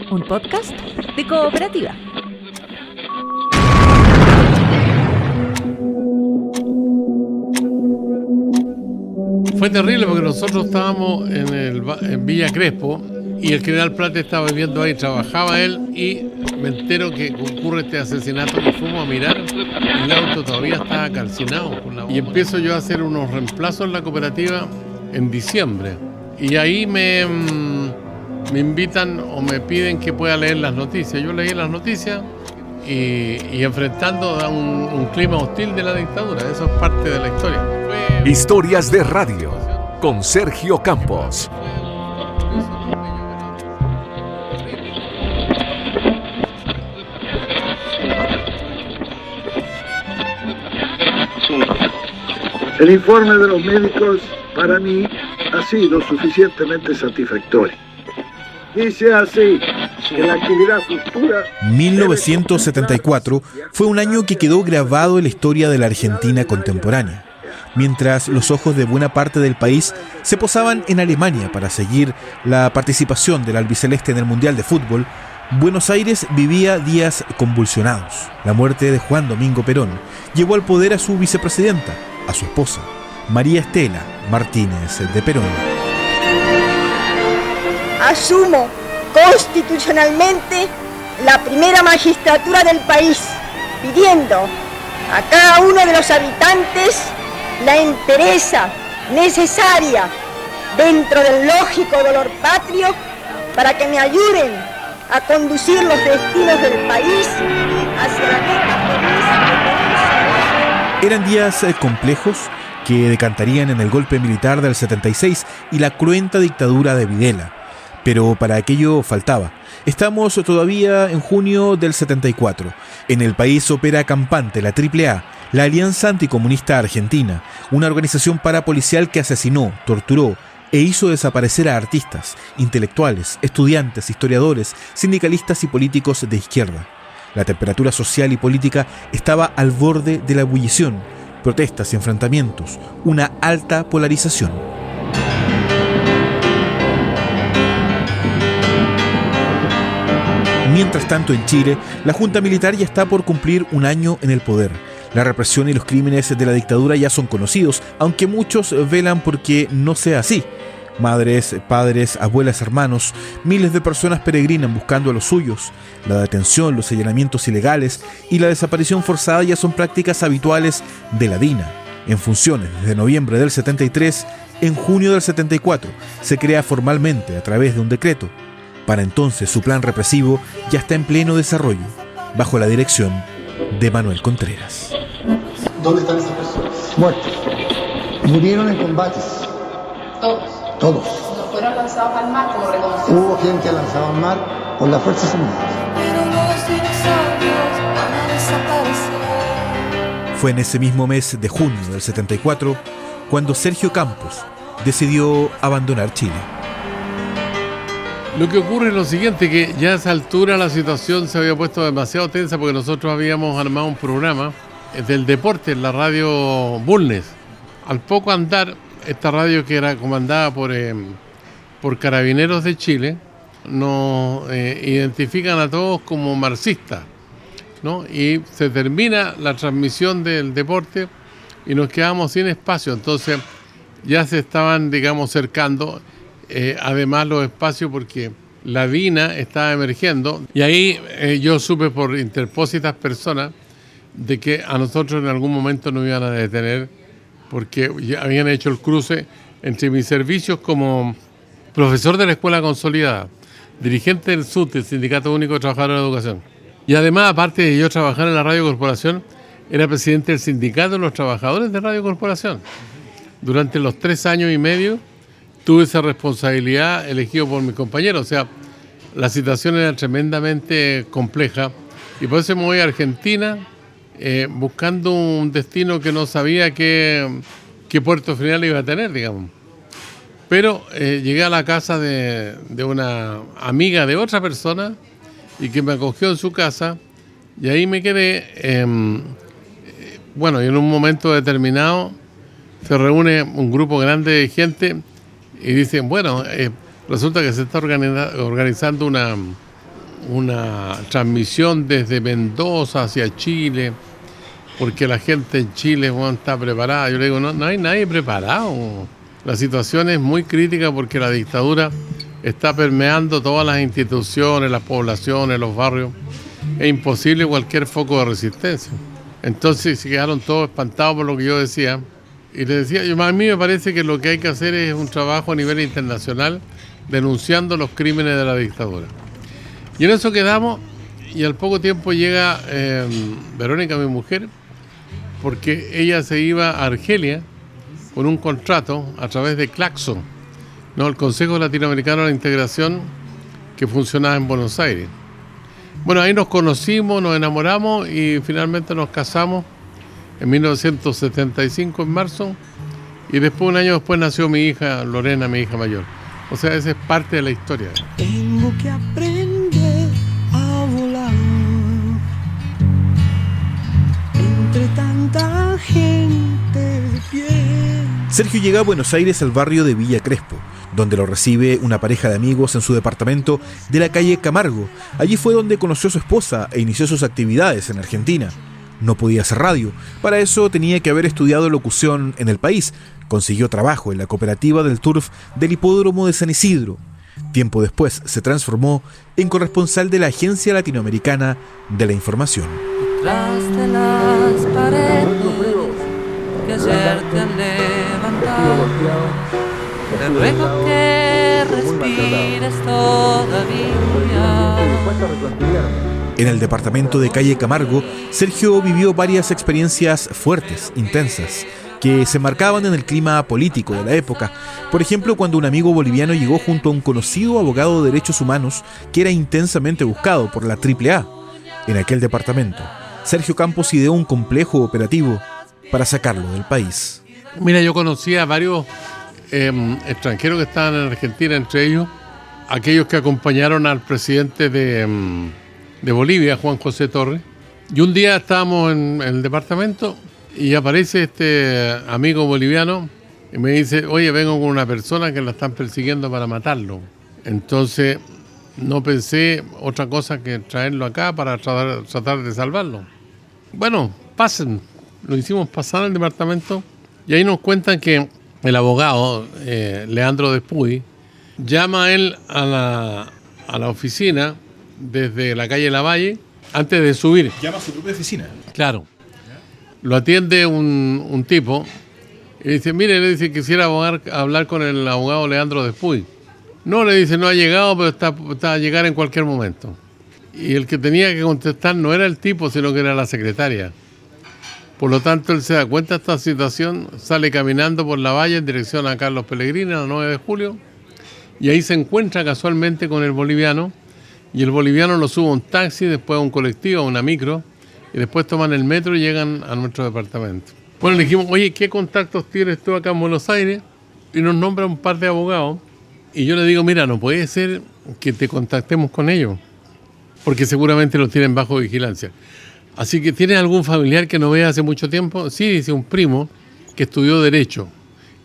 Un podcast de Cooperativa. Fue terrible porque nosotros estábamos en Villa Crespo y el general Plata estaba viviendo ahí, trabajaba él y me entero que ocurre este asesinato y fuimos a mirar y el auto todavía estaba calcinado. Y empiezo yo a hacer unos reemplazos en la cooperativa en diciembre y ahí me invitan o me piden que pueda leer las noticias. Yo leí las noticias y enfrentando a un clima hostil de la dictadura. Eso es parte de la historia. Historias de Radio con Sergio Campos. El informe de los médicos para mí ha sido suficientemente satisfactorio. Dice así que la actividad futura... 1974 fue un año que quedó grabado en la historia de la Argentina contemporánea. Mientras los ojos de buena parte del país se posaban en Alemania para seguir la participación del albiceleste en el Mundial de Fútbol, Buenos Aires vivía días convulsionados. La muerte de Juan Domingo Perón llevó al poder a su vicepresidenta, a su esposa, María Estela Martínez de Perón. Asumo constitucionalmente la primera magistratura del país, pidiendo a cada uno de los habitantes la entereza necesaria dentro del lógico dolor patrio para que me ayuden a conducir los destinos del país hacia la meta feliz. Eran días complejos que decantarían en el golpe militar del 76 y la cruenta dictadura de Videla. Pero para aquello faltaba. Estamos todavía en junio del 74. En el país opera campante la AAA, la Alianza Anticomunista Argentina, una organización parapolicial que asesinó, torturó e hizo desaparecer a artistas, intelectuales, estudiantes, historiadores, sindicalistas y políticos de izquierda. La temperatura social y política estaba al borde de la ebullición, protestas y enfrentamientos, una alta polarización. Mientras tanto, en Chile, la Junta Militar ya está por cumplir un año en el poder. La represión y los crímenes de la dictadura ya son conocidos, aunque muchos velan porque no sea así. Madres, padres, abuelas, hermanos, miles de personas peregrinan buscando a los suyos. La detención, los allanamientos ilegales y la desaparición forzada ya son prácticas habituales de la DINA. En funciones desde noviembre del 73, en junio del 74, se crea formalmente a través de un decreto. Para entonces su plan represivo ya está en pleno desarrollo, bajo la dirección de Manuel Contreras. ¿Dónde están esas personas? Muertos. Murieron en combates. Todos. ¿No fueron lanzados al mar como reconocieron? Hubo gente lanzada al mar por las Fuerzas Armadas. Fue en ese mismo mes de junio del 74 cuando Sergio Campos decidió abandonar Chile. Lo que ocurre es lo siguiente, que ya a esa altura la situación se había puesto demasiado tensa porque nosotros habíamos armado un programa del deporte en la radio Bulnes. Al poco andar, esta radio que era comandada por Carabineros de Chile, nos identifican a todos como marxistas, ¿no? Y se termina la transmisión del deporte y nos quedamos sin espacio. Entonces ya se estaban, digamos, cercando además los espacios porque la DINA estaba emergiendo. Y ahí yo supe por interpósitas personas de que a nosotros en algún momento nos iban a detener porque ya habían hecho el cruce entre mis servicios como profesor de la Escuela Consolidada, dirigente del SUT, el Sindicato Único de Trabajadores de Educación. Y además, aparte de yo trabajar en la Radio Corporación, era presidente del Sindicato de los Trabajadores de Radio Corporación. Durante los 3 años y medio tuve esa responsabilidad elegido por mis compañeros. O sea, la situación era tremendamente compleja y por eso me voy a Argentina buscando un destino que no sabía qué puerto final iba a tener, digamos. Pero llegué a la casa de una amiga de otra persona y que me acogió en su casa y ahí me quedé. Bueno, y en un momento determinado se reúne un grupo grande de gente y dicen, bueno, resulta que se está organizando una transmisión desde Mendoza hacia Chile, porque la gente en Chile está preparada. Yo le digo, no hay nadie preparado. La situación es muy crítica porque la dictadura está permeando todas las instituciones, las poblaciones, los barrios. Es imposible cualquier foco de resistencia. Entonces se quedaron todos espantados por lo que yo decía. Y les decía, a mí me parece que lo que hay que hacer es un trabajo a nivel internacional denunciando los crímenes de la dictadura. Y en eso quedamos, y al poco tiempo llega Verónica, mi mujer, porque ella se iba a Argelia con un contrato a través de Claxon, el Consejo Latinoamericano de la Integración, que funcionaba en Buenos Aires. Bueno, ahí nos conocimos, nos enamoramos y finalmente nos casamos en 1975, en marzo, y después, un año después, nació mi hija Lorena, mi hija mayor. O sea, esa es parte de la historia. Tengo que aprender a volar entre tanta gente de pie. Sergio llega a Buenos Aires al barrio de Villa Crespo, donde lo recibe una pareja de amigos en su departamento de la calle Camargo. Allí fue donde conoció a su esposa e inició sus actividades en Argentina. No podía hacer radio, para eso tenía que haber estudiado locución en el país. Consiguió trabajo en la cooperativa del turf del hipódromo de San Isidro. Tiempo después se transformó en corresponsal de la Agencia Latinoamericana de la Información. Detrás de las paredes que ayer te han levantado, te ruego que respires todavía. En el departamento de calle Camargo, Sergio vivió varias experiencias fuertes, intensas, que se marcaban en el clima político de la época. Por ejemplo, cuando un amigo boliviano llegó junto a un conocido abogado de derechos humanos que era intensamente buscado por la AAA. En aquel departamento, Sergio Campos ideó un complejo operativo para sacarlo del país. Mira, yo conocí a varios extranjeros que estaban en Argentina, entre ellos aquellos que acompañaron al presidente de Bolivia, Juan José Torres. Y un día estábamos en el departamento y aparece este amigo boliviano y me dice, oye, vengo con una persona que la están persiguiendo para matarlo. Entonces no pensé otra cosa que traerlo acá para tratar de salvarlo. Bueno, pasen. Lo hicimos pasar al departamento y ahí nos cuentan que el abogado, Leandro Despuy, llama a él a la oficina desde la calle Lavalle antes de subir. ¿Llama a su propia oficina? Claro. Lo atiende un tipo y dice, mire, le dice, quisiera hablar con el abogado Leandro Despuy. No, le dice, no ha llegado, pero está a llegar en cualquier momento. Y el que tenía que contestar no era el tipo, sino que era la secretaria. Por lo tanto, él se da cuenta de esta situación, sale caminando por la valle en dirección a Carlos Pellegrini, a la 9 de julio, y ahí se encuentra casualmente con el boliviano, y el boliviano lo sube a un taxi, después a un colectivo, a una micro, y después toman el metro y llegan a nuestro departamento. Bueno, le dijimos, oye, ¿qué contactos tienes tú acá en Buenos Aires? Y nos nombra un par de abogados, y yo le digo, mira, no puede ser que te contactemos con ellos, porque seguramente los tienen bajo vigilancia. Así que, ¿tienes algún familiar que no veas hace mucho tiempo? Sí, dice un primo que estudió Derecho.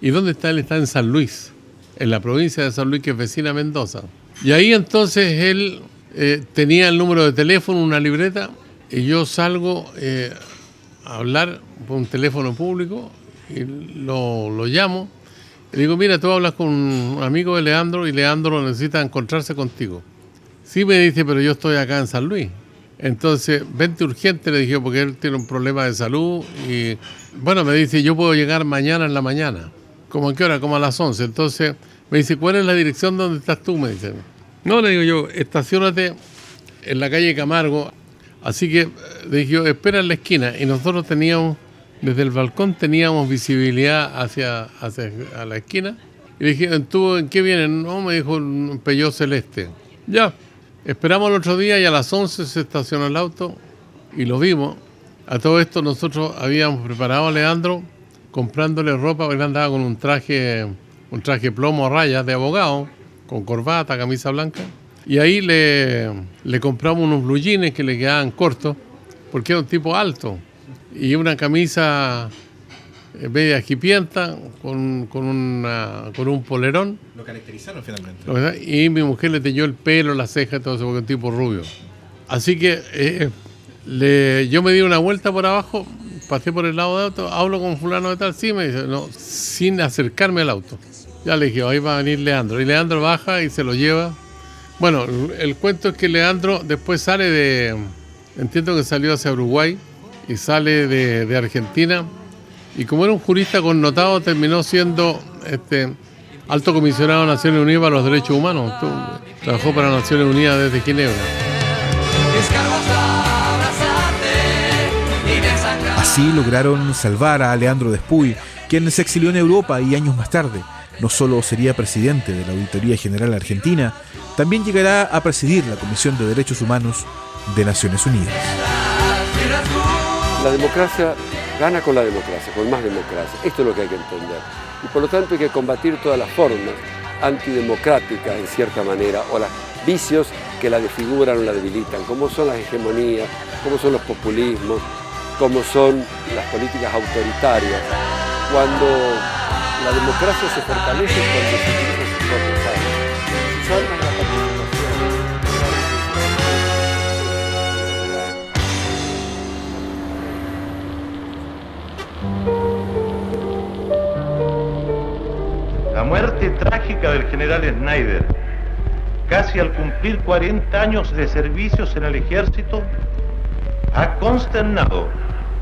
¿Y dónde está? Él está en San Luis, en la provincia de San Luis, que es vecina a Mendoza. Y ahí entonces él tenía el número de teléfono, una libreta, y yo salgo a hablar por un teléfono público y lo llamo. Le digo, mira, tú hablas con un amigo de Leandro y Leandro necesita encontrarse contigo. Sí, me dice, pero yo estoy acá en San Luis. Entonces, vente urgente, le dije, porque él tiene un problema de salud. Y bueno, me dice, yo puedo llegar mañana en la mañana. ¿Cómo a qué hora? Como a las 11. Entonces, me dice, ¿cuál es la dirección donde estás tú? Me dice. No, le digo yo, estaciónate en la calle Camargo. Así que le dije yo, espera en la esquina. Y nosotros teníamos, desde el balcón, teníamos visibilidad hacia la esquina. Y le dije, ¿tú en qué vienes? No, me dijo, un Peugeot celeste. Ya. Esperamos el otro día y a las 11 se estacionó el auto y lo vimos. A todo esto nosotros habíamos preparado a Leandro comprándole ropa, porque él andaba con un traje plomo a rayas de abogado, con corbata, camisa blanca. Y ahí le compramos unos blue jeans que le quedaban cortos, porque era un tipo alto. Y una camisa media jipienta, con un polerón. Lo caracterizaron finalmente. Y mi mujer le teñó el pelo, las cejas, todo eso, porque es un tipo rubio. Así que yo me di una vuelta por abajo, pasé por el lado de auto, hablo con fulano de tal, sí, me dice, no, sin acercarme al auto. Ya le dije, ahí va a venir Leandro. Y Leandro baja y se lo lleva. Bueno, el cuento es que Leandro después sale entiendo que salió hacia Uruguay y sale de Argentina. Y como era un jurista connotado, terminó siendo alto comisionado de Naciones Unidas para los Derechos Humanos. Trabajó para Naciones Unidas desde Ginebra. Así lograron salvar a Leandro Despuy, quien se exilió en Europa y años más tarde no solo sería presidente de la Auditoría General Argentina, también llegará a presidir la Comisión de Derechos Humanos de Naciones Unidas. La democracia gana con la democracia, con más democracia. Esto es lo que hay que entender. Y por lo tanto hay que combatir todas las formas antidemocráticas, en cierta manera, o los vicios que la desfiguran o la debilitan, como son las hegemonías, como son los populismos, como son las políticas autoritarias. Cuando la democracia se fortalece cuando se utiliza sus propias armas. Sus armas es la participación. La muerte trágica del general Schneider, casi al cumplir 40 años de servicios en el ejército, ha consternado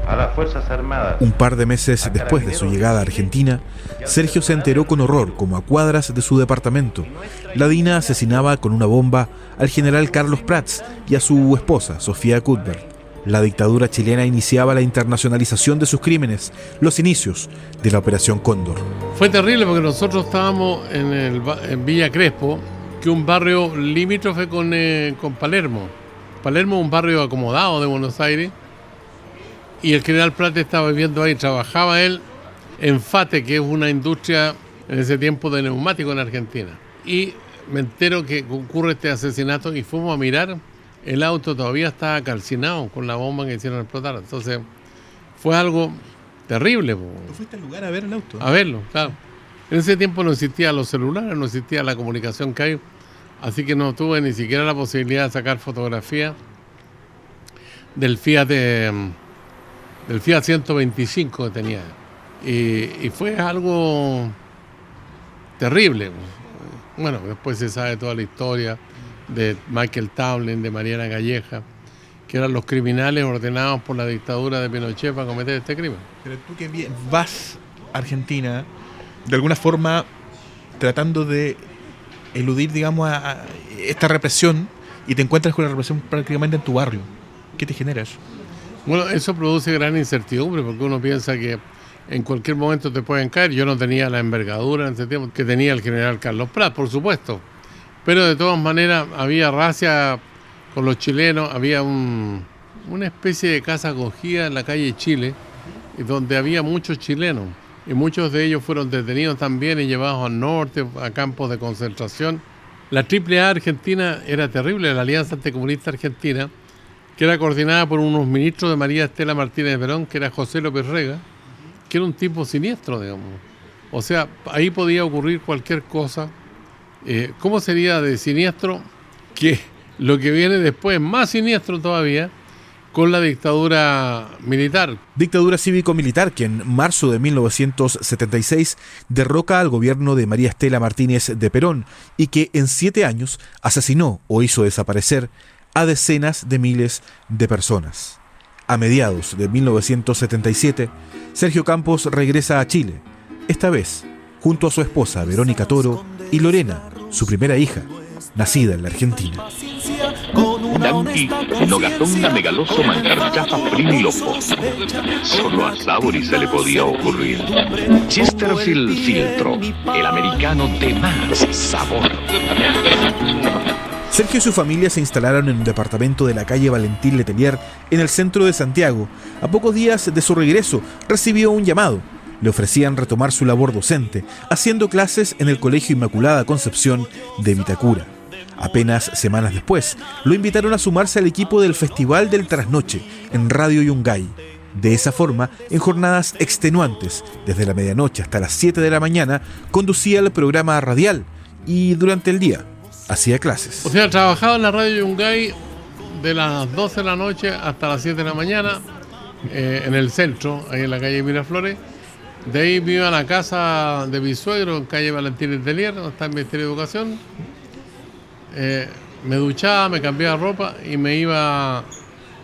a las Fuerzas Armadas. Un par de meses después de su llegada a Argentina, Sergio se enteró con horror como a cuadras de su departamento la DINA asesinaba con una bomba al general Carlos Prats y a su esposa, Sofía Cuthbert. La dictadura chilena iniciaba la internacionalización de sus crímenes, los inicios de la Operación Cóndor. Fue terrible porque nosotros estábamos en Villa Crespo, que es un barrio limítrofe con Palermo. Palermo es un barrio acomodado de Buenos Aires, y el general Prat estaba viviendo ahí. Trabajaba él en FATE, que es una industria en ese tiempo de neumáticos en Argentina. Y me entero que ocurre este asesinato y fuimos a mirar. El auto todavía estaba calcinado con la bomba que hicieron explotar. Entonces fue algo terrible. ¿Tú fuiste al lugar a ver el auto? A verlo, claro. En ese tiempo no existían los celulares, no existía la comunicación que hay. Así que no tuve ni siquiera la posibilidad de sacar fotografías del Fiat 125 que tenía. Y fue algo terrible. Bueno, después se sabe toda la historia de Michael Towling, de Mariana Calleja, que eran los criminales ordenados por la dictadura de Pinochet para cometer este crimen. Pero tú que vas a Argentina, de alguna forma tratando de eludir, digamos, a esta represión, y te encuentras con la represión prácticamente en tu barrio. ¿Qué te genera eso? Bueno, eso produce gran incertidumbre, porque uno piensa que en cualquier momento te pueden caer. Yo no tenía la envergadura en ese tiempo que tenía el general Carlos Prat, por supuesto. Pero de todas maneras había racia con los chilenos, había una especie de casa acogida en la calle Chile, donde había muchos chilenos. Y muchos de ellos fueron detenidos también y llevados al norte, a campos de concentración. La AAA argentina era terrible, la Alianza Anticomunista Argentina, que era coordinada por unos ministros de María Estela Martínez de Perón, que era José López Rega, que era un tipo siniestro, digamos. O sea, ahí podía ocurrir cualquier cosa. ¿Cómo sería de siniestro que lo que viene después es más siniestro todavía con la dictadura militar? Dictadura cívico-militar que en marzo de 1976 derroca al gobierno de María Estela Martínez de Perón y que en 7 años asesinó o hizo desaparecer a decenas de miles de personas. A mediados de 1977, Sergio Campos regresa a Chile, esta vez junto a su esposa Verónica Toro y Lorena, su primera hija, nacida en la Argentina. Danti nogatonga megaloso mancarchafa primilopo. Solo a Sauri se le podía ocurrir. Chesterfield Filtro, el americano de más sabor. Sergio y su familia se instalaron en un departamento de la calle Valentín Letelier, en el centro de Santiago. A pocos días de su regreso, recibió un llamado. Le ofrecían retomar su labor docente, haciendo clases en el Colegio Inmaculada Concepción de Vitacura. Apenas semanas después, lo invitaron a sumarse al equipo del Festival del Trasnoche, en Radio Yungay. De esa forma, en jornadas extenuantes, desde la medianoche hasta las 7 de la mañana, conducía el programa radial y durante el día hacía clases. O sea, trabajaba en la radio Yungay de las 12 de la noche hasta las 7 de la mañana, en el centro, ahí en la calle Miraflores. De ahí me iba a la casa de mi suegro, en calle Valentín Letelier, donde está el Ministerio de Educación. Me duchaba, me cambiaba ropa y me iba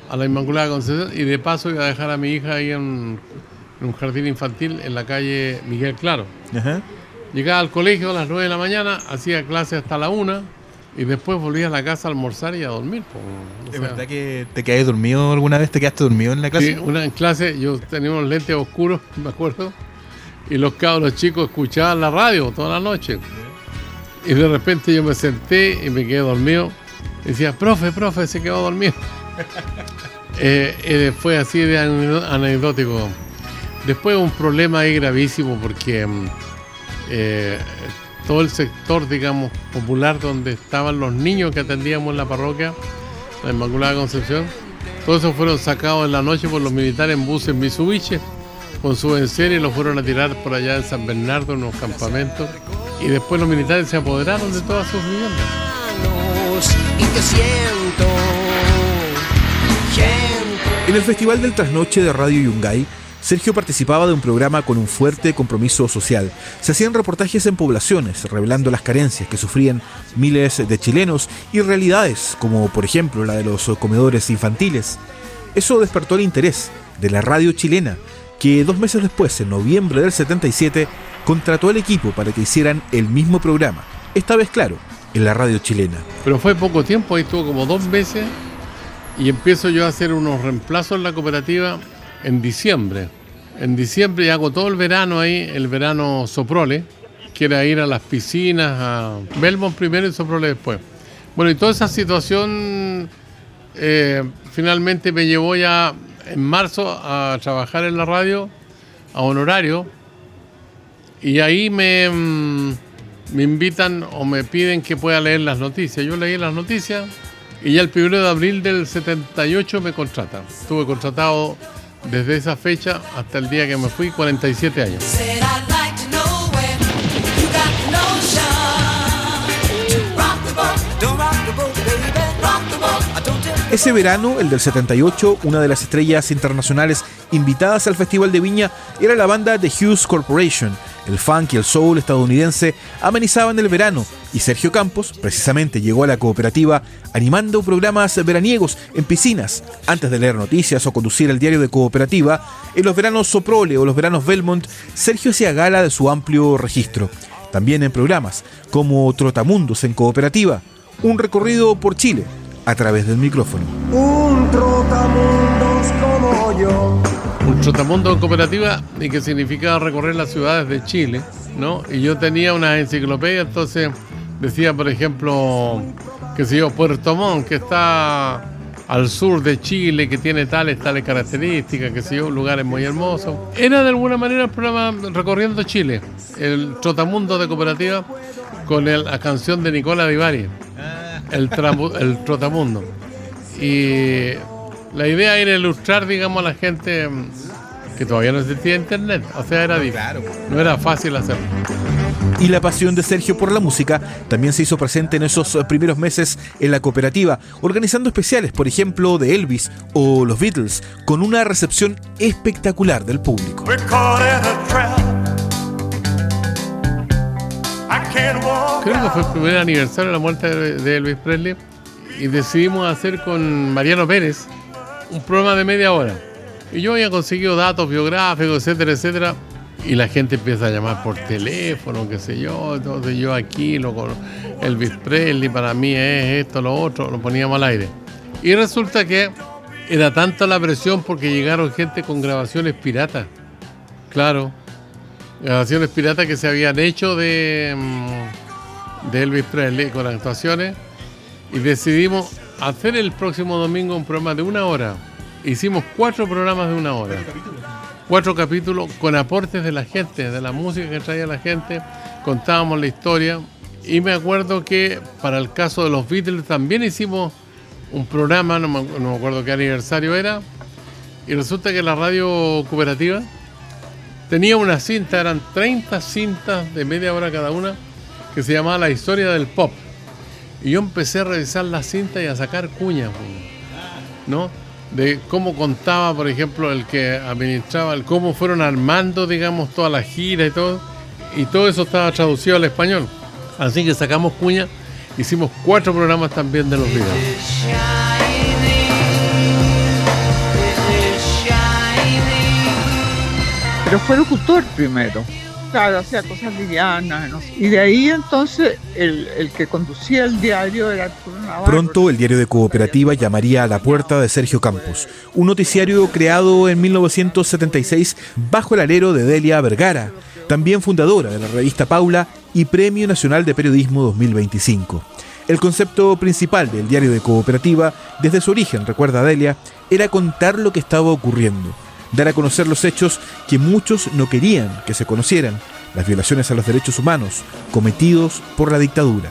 a la Inmaculada Concepción, y de paso iba a dejar a mi hija ahí en un jardín infantil en la calle Miguel Claro. Ajá. Llegaba al colegio a las 9 de la mañana, hacía clases hasta la 1 y después volvía a la casa a almorzar y a dormir. ¿Es verdad que te quedaste dormido alguna vez? ¿Te quedaste dormido en la clase? Sí, en clase yo tenía unos lentes oscuros, me acuerdo, y los cabros chicos escuchaban la radio toda la noche. Y de repente yo me senté y me quedé dormido. Decía, profe, se quedó dormido. Fue así de anecdótico. Después un problema ahí gravísimo porque todo el sector, digamos, popular donde estaban los niños que atendíamos en la parroquia, la Inmaculada Concepción, todos esos fueron sacados en la noche por los militares en buses Mitsubishi con su enseres y los fueron a tirar por allá en San Bernardo en unos campamentos, y después los militares se apoderaron de todas sus viviendas. En el Festival del Trasnoche de Radio Yungay, Sergio participaba de un programa con un fuerte compromiso social. Se hacían reportajes en poblaciones, revelando las carencias que sufrían miles de chilenos y realidades, como por ejemplo la de los comedores infantiles. Eso despertó el interés de la radio chilena, que 2 meses después, en noviembre del 77, contrató al equipo para que hicieran el mismo programa, esta vez, claro, en la radio chilena. Pero fue poco tiempo, ahí estuvo como 2 meses, y empiezo yo a hacer unos reemplazos en la cooperativa en diciembre. En diciembre, y hago todo el verano ahí, el verano Soprole, que era ir a las piscinas, a Belmont primero y Soprole después. Bueno, y toda esa situación finalmente me llevó ya en marzo a trabajar en la radio a honorario, y ahí me invitan o me piden que pueda leer las noticias. Yo leí las noticias y ya el 1 de abril del 78 me contratan. Estuve contratado desde esa fecha hasta el día que me fui, 47 años. Ese verano, el del 78, una de las estrellas internacionales invitadas al Festival de Viña era la banda The Hughes Corporation. El funk y el soul estadounidense amenizaban el verano, y Sergio Campos precisamente llegó a la cooperativa animando programas veraniegos en piscinas. Antes de leer noticias o conducir el diario de cooperativa, en los veranos Soprole o los veranos Belmont, Sergio hacía gala de su amplio registro. También en programas como Trotamundos en cooperativa, un recorrido por Chile a través del micrófono. Un trotamundos como yo. Un trotamundo en cooperativa, y que significaba recorrer las ciudades de Chile, ¿no? Y yo tenía una enciclopedia, entonces decía, por ejemplo, qué sé yo, Puerto Montt, que está al sur de Chile, que tiene tales características, qué sé yo, lugares muy hermosos. Era de alguna manera el programa Recorriendo Chile, el trotamundo de cooperativa, con la canción de Nicola Di Bari, el trotamundo. Y la idea era ilustrar, digamos, a la gente que todavía no existía internet. O sea, era difícil, no era fácil hacerlo. Y la pasión de Sergio por la música también se hizo presente en esos primeros meses en la cooperativa, organizando especiales, por ejemplo, de Elvis o los Beatles, con una recepción espectacular del público. Creo que fue el primer aniversario de la muerte de Elvis Presley, y decidimos hacer con Mariano Pérez un programa de media hora. Y yo había conseguido datos biográficos, etcétera, etcétera, y la gente empieza a llamar por teléfono, qué sé yo. Entonces yo aquí, Elvis Presley para mí es esto, lo otro, lo poníamos al aire. Y resulta que era tanta la presión porque llegaron gente con grabaciones piratas. Claro, grabaciones piratas que se habían hecho de Elvis Presley con actuaciones, y decidimos hacer el próximo domingo un programa de 1 hora. Hicimos 4 programas de 1 hora. 4 capítulos con aportes de la gente, de la música que traía la gente. Contábamos la historia. Y me acuerdo que para el caso de los Beatles también hicimos un programa, no me acuerdo qué aniversario era, Y resulta que la radio cooperativa tenía una cinta, eran 30 cintas de media hora cada una, que se llamaba La Historia del Pop. Y yo empecé a revisar las cintas y a sacar cuñas, ¿no? De cómo contaba, por ejemplo, el que administraba, cómo fueron armando, digamos, toda la gira y todo eso estaba traducido al español. Así que sacamos cuñas, hicimos 4 programas también de los videos. Pero fue locutor primero. Claro, hacía cosas livianas, ¿no? Y de ahí entonces el que conducía el diario era Arturo Navarro. Pronto el diario de Cooperativa llamaría a la puerta de Sergio Campos, un noticiario creado en 1976 bajo el alero de Delia Vergara, también fundadora de la revista Paula y Premio Nacional de Periodismo 2025. El concepto principal del diario de Cooperativa, desde su origen, recuerda Delia, era contar lo que estaba ocurriendo, dar a conocer los hechos que muchos no querían que se conocieran, las violaciones a los derechos humanos cometidos por la dictadura.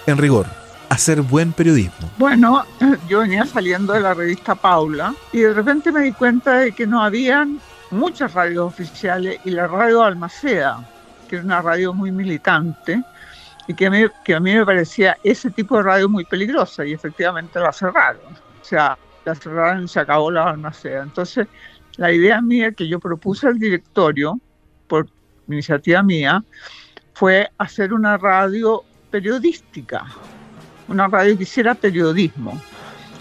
En rigor, hacer buen periodismo. Bueno, yo venía saliendo de la revista Paula y de repente me di cuenta de que no habían muchas radios oficiales y la radio Almaceda, que era una radio muy militante y que a mí me parecía ese tipo de radio muy peligrosa y efectivamente la cerraron. O sea, la cerraron y se acabó la Almaceda. Entonces, la idea mía que yo propuse al directorio, por iniciativa mía, fue hacer una radio periodística, una radio que hiciera periodismo,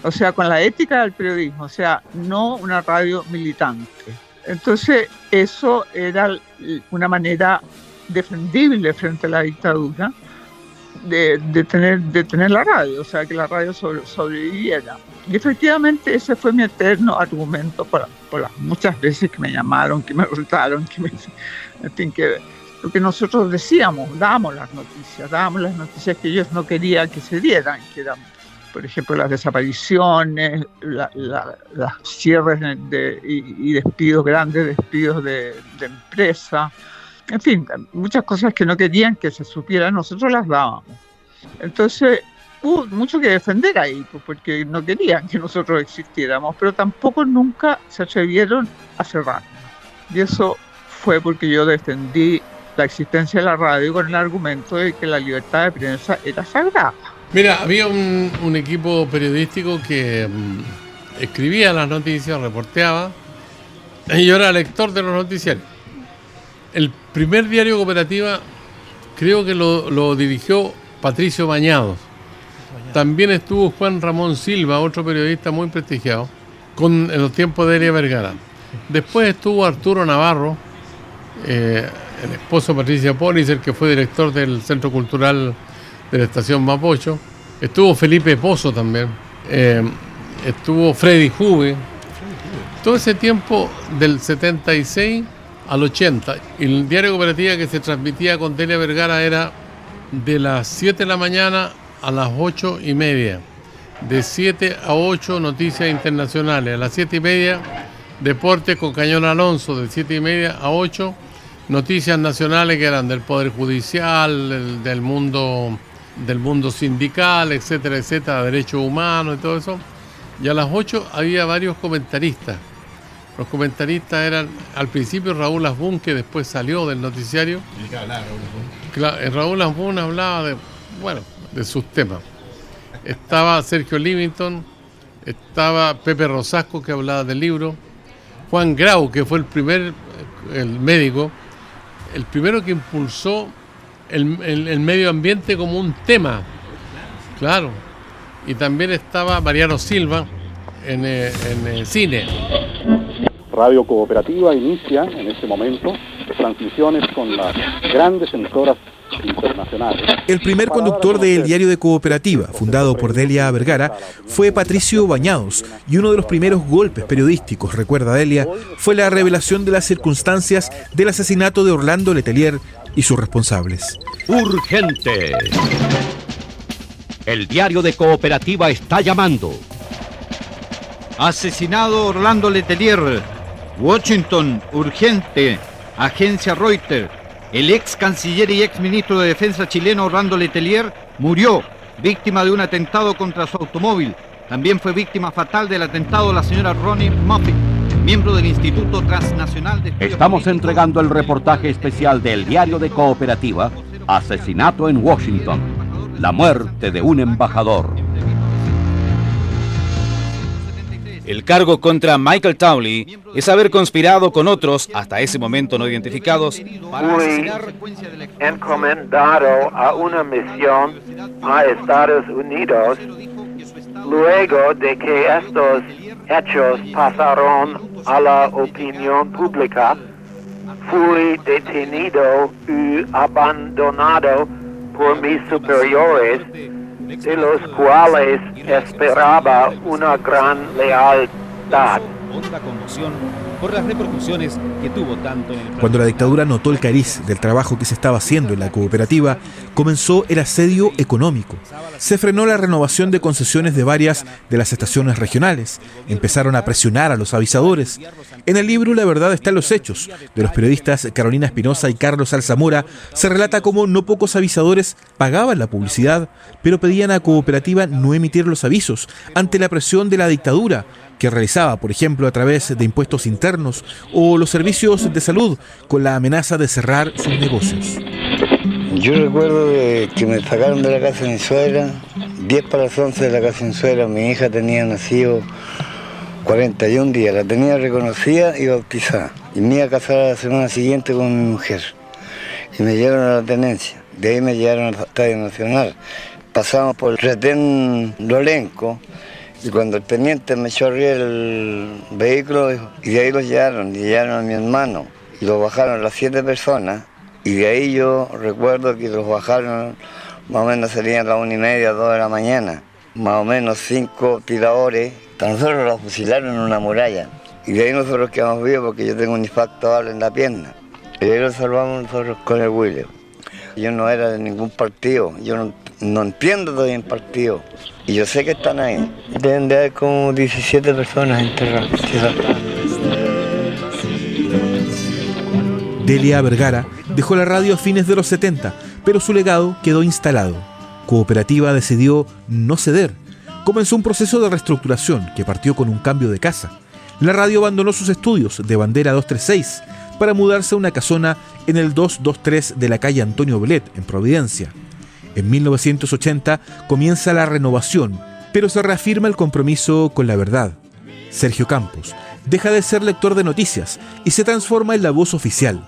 o sea, con la ética del periodismo, o sea, no una radio militante. Entonces, eso era una manera defendible frente a la dictadura de tener la radio, o sea, que la radio sobreviviera. Y efectivamente ese fue mi eterno argumento por las muchas veces que me llamaron, que me retaron, en fin, que lo que nosotros decíamos, dábamos las noticias que ellos no querían que se dieran, que eran, por ejemplo, las desapariciones, las cierres y despidos, grandes despidos de empresas, en fin, muchas cosas que no querían que se supieran, nosotros las dábamos. Entonces, hubo mucho que defender ahí, porque no querían que nosotros existiéramos, pero tampoco nunca se atrevieron a cerrarnos. Y eso fue porque yo defendí la existencia de la radio con el argumento de que la libertad de prensa era sagrada. Mira, había un equipo periodístico que escribía las noticias, reporteaba, y yo era lector de los noticiarios. El primer diario Cooperativa creo que lo dirigió Patricio Bañados. También estuvo Juan Ramón Silva, otro periodista muy prestigiado, en los tiempos de Delia Vergara. Después estuvo Arturo Navarro, el esposo de Patricia Polis, el que fue director del Centro Cultural de la Estación Mapocho. Estuvo Felipe Pozo también. Estuvo Freddy Juve. Todo ese tiempo del 76 al 80. Y el diario Cooperativa que se transmitía con Delia Vergara era de las 7 de la mañana a las 8:30. De 7 a 8 noticias internacionales. A las 7:30 deportes con Cañón Alonso. De 7:30 a 8 noticias nacionales que eran del Poder Judicial, del mundo sindical, etcétera, etcétera, derechos humanos y todo eso. Y a las 8 había varios comentaristas. Los comentaristas eran al principio Raúl Asbun, que después salió del noticiario. Raúl Asbun hablaba de sus temas. Estaba Sergio Livington, estaba Pepe Rosasco, que hablaba del libro, Juan Grau, que fue el médico, el primero que impulsó el medio ambiente como un tema, claro. Y también estaba Mariano Silva en el cine. Radio Cooperativa inicia en este momento transmisiones con las grandes emisoras internacionales. El primer conductor del diario de Cooperativa, fundado por Delia Vergara, fue Patricio Bañados, y uno de los primeros golpes periodísticos, recuerda Delia, fue la revelación de las circunstancias del asesinato de Orlando Letelier y sus responsables. Urgente. El diario de Cooperativa está llamando. Asesinado Orlando Letelier. Washington, urgente. Agencia Reuters. El ex canciller y ex ministro de Defensa chileno Orlando Letelier murió, víctima de un atentado contra su automóvil. También fue víctima fatal del atentado la señora Ronnie Moffitt, miembro del Instituto Transnacional de Estudios Estamos Políticos. entregando el reportaje especial del Diario de Cooperativa, Asesinato en Washington, la muerte de un embajador. El cargo contra Michael Townley es haber conspirado con otros, hasta ese momento no identificados, para asesinar. Encomendado a una misión a Estados Unidos luego de que estos hechos pasaron a la opinión pública. Fui detenido y abandonado por mis superiores, de los cuales esperaba una gran lealtad. Honda conmoción por las repercusiones que tuvo tanto en el... Cuando la dictadura notó el cariz del trabajo que se estaba haciendo en la cooperativa, comenzó el asedio económico. Se frenó la renovación de concesiones de varias de las estaciones regionales. Empezaron a presionar a los avisadores. En el libro La verdad está en los hechos, de los periodistas Carolina Espinosa y Carlos Alzamora, se relata cómo no pocos avisadores pagaban la publicidad, pero pedían a Cooperativa no emitir los avisos ante la presión de la dictadura, que realizaba, por ejemplo, a través de impuestos internos o los servicios de salud, con la amenaza de cerrar sus negocios. Yo recuerdo que me sacaron de la casa de mi suegra, 10 para las 11 de la casa de mi suegra. Mi hija tenía nacido 41 días, la tenía reconocida y bautizada. Y me iba a casar la semana siguiente con mi mujer. Y me llevaron a la tenencia, de ahí me llevaron al Estadio Nacional. Pasamos por el retén Lorenco, y cuando el teniente me echó arriba el vehículo, y de ahí los llevaron a mi hermano, y lo bajaron las 7 personas, y de ahí yo recuerdo que los bajaron, más o menos serían las 1:30, 2 de la mañana, más o menos 5 tiradores, a nosotros los fusilaron en una muralla, y de ahí nosotros quedamos vivos porque yo tengo un infarto doble en la pierna, y de ahí lo salvamos nosotros con el William. Yo no era de ningún partido, yo no entiendo todavía en partido. Y yo sé que están ahí. Deben de haber como 17 personas enterradas. Delia Vergara dejó la radio a fines de los 70, pero su legado quedó instalado. Cooperativa decidió no ceder. Comenzó un proceso de reestructuración que partió con un cambio de casa. La radio abandonó sus estudios de Bandera 236 para mudarse a una casona en el 223 de la calle Antonio Belet, en Providencia. En 1980 comienza la renovación, pero se reafirma el compromiso con la verdad. Sergio Campos deja de ser lector de noticias y se transforma en la voz oficial,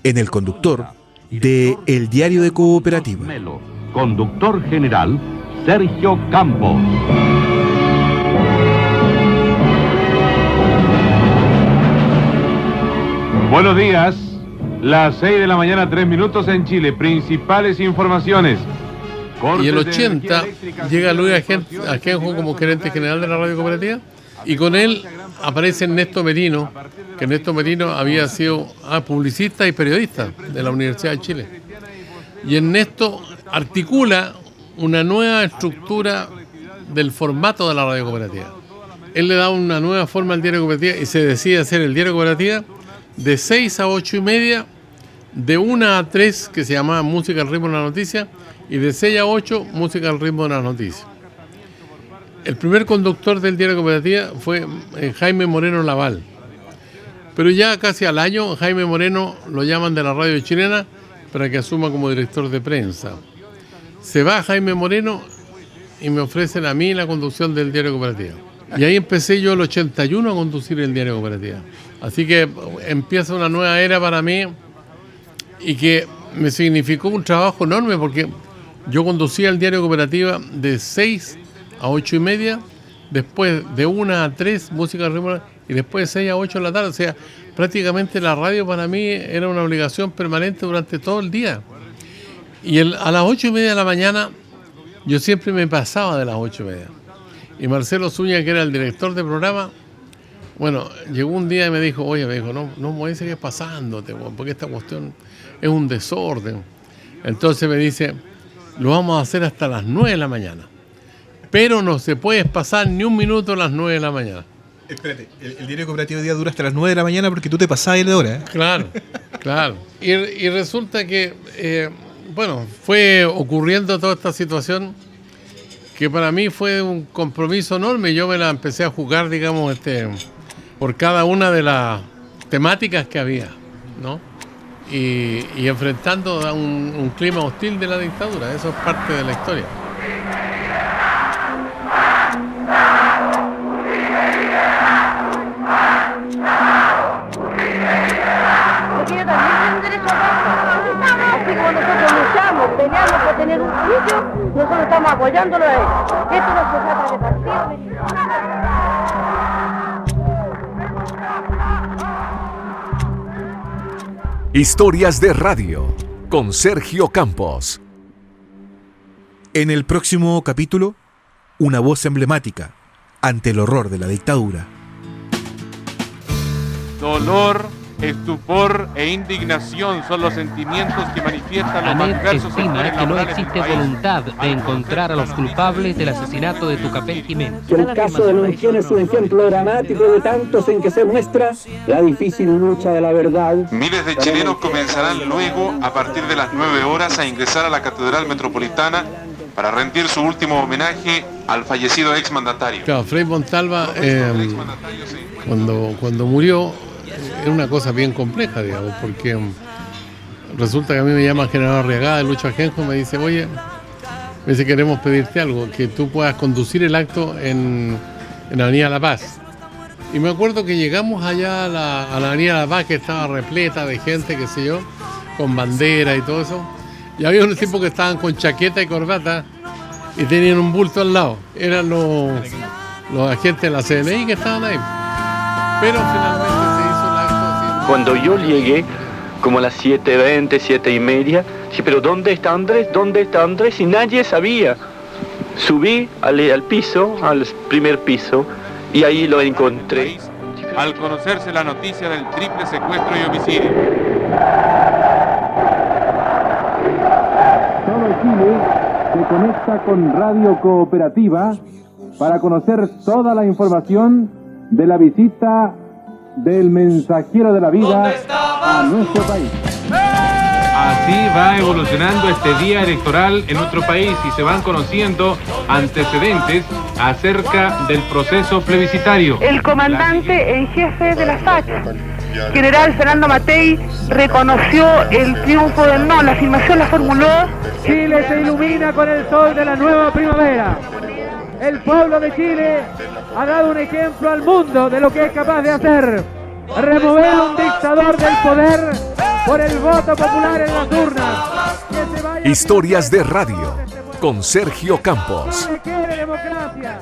en el conductor de El Diario de Cooperativa. Conductor general, Sergio Campos. Buenos días, las 6 de la mañana, 3 minutos en Chile. Principales informaciones. Y en el 80 llega Luis Ajenjo como gerente general de la radio cooperativa, y con él aparece Ernesto Merino, que Ernesto Merino había sido publicista y periodista de la Universidad de Chile. Y Ernesto articula una nueva estructura del formato de la radio cooperativa. Él le da una nueva forma al diario cooperativa y se decide hacer el diario cooperativa de 6 a 8:30, de 1 a 3, que se llamaba Música al ritmo de la noticia, y de 6 a 8, Música al ritmo de la noticia. El primer conductor del diario cooperativa fue Jaime Moreno Laval. Pero ya casi al año, Jaime Moreno lo llaman de la radio chilena para que asuma como director de prensa. Se va Jaime Moreno y me ofrecen a mí la conducción del diario cooperativa. Y ahí empecé yo el 81 a conducir el diario cooperativa. Así que empieza una nueva era para mí y que me significó un trabajo enorme, porque yo conducía el diario cooperativa de 6 a 8:30, después de 1 a 3, música al ritmo, y después de 6 a 8 de la tarde. O sea, prácticamente la radio para mí era una obligación permanente durante todo el día. Y a las 8:30 de la mañana, yo siempre me pasaba de las 8:30. Y Marcelo Zúñiga, que era el director de programa, bueno, llegó un día y me dijo, no me seguir pasándote, porque esta cuestión es un desorden. Entonces me dice, lo vamos a hacer hasta las 9 de la mañana. Pero no se puede pasar ni un minuto a las 9 de la mañana. Espérate, el diario cooperativo hoy día dura hasta las 9 de la mañana porque tú te pasabas de hora, ¿eh? Claro. Y resulta que, fue ocurriendo toda esta situación que para mí fue un compromiso enorme. Yo me la empecé a jugar, digamos, por cada una de las temáticas que había, ¿no? Y enfrentando a un clima hostil de la dictadura. Eso es parte de la historia. Porque yo también tengo derecho a así como nosotros luchamos, peleamos por tener un sitio, nosotros estamos apoyándolo a él. Esto no se trata de partido. Historias de Radio con Sergio Campos. En el próximo capítulo, una voz emblemática ante el horror de la dictadura. Dolor, estupor e indignación son los sentimientos que manifiestan los ANEP diversos estima sectores que no laborales existe del país. voluntad de encontrar a los culpables del asesinato de Tucapel Jiménez. El caso de Lonquén es un ejemplo dramático de tantos en que se muestra la difícil lucha de la verdad. Miles de chilenos comenzarán luego, a partir de las 9 horas, a ingresar a la Catedral Metropolitana para rendir su último homenaje al fallecido exmandatario. Claro, Frei Montalva, cuando murió, era una cosa bien compleja, digamos, porque resulta que a mí me llama General Arriagada de Lucho Ajenjo y me dice, oye, queremos pedirte algo, que tú puedas conducir el acto en la Avenida La Paz. Y me acuerdo que llegamos allá a la Avenida La Paz, que estaba repleta de gente, qué sé yo, con bandera y todo eso. Y había unos tipos que estaban con chaqueta y corbata y tenían un bulto al lado. Eran los agentes de la CNI que estaban ahí. Pero finalmente se hizo el acto. Cuando yo llegué, como a las 7:20, 7:30, dije, pero ¿dónde está Andrés? ¿Dónde está Andrés? Y nadie sabía. Subí al piso, al primer piso, y ahí lo encontré. Al conocerse la noticia del triple secuestro y homicidio. Todo Chile se conecta con Radio Cooperativa para conocer toda la información de la visita del mensajero de la vida a nuestro país. Así va evolucionando este día electoral en nuestro país y se van conociendo antecedentes acerca del proceso plebiscitario. El comandante en jefe de la FACH, general Fernando Matei, reconoció el triunfo del no. La afirmación la formuló: Chile se ilumina con el sol de la nueva primavera. El pueblo de Chile ha dado un ejemplo al mundo de lo que es capaz de hacer. Remover a un dictador del poder por el voto popular en las urnas. Historias de Radio con Sergio Campos. Chile quiere democracia.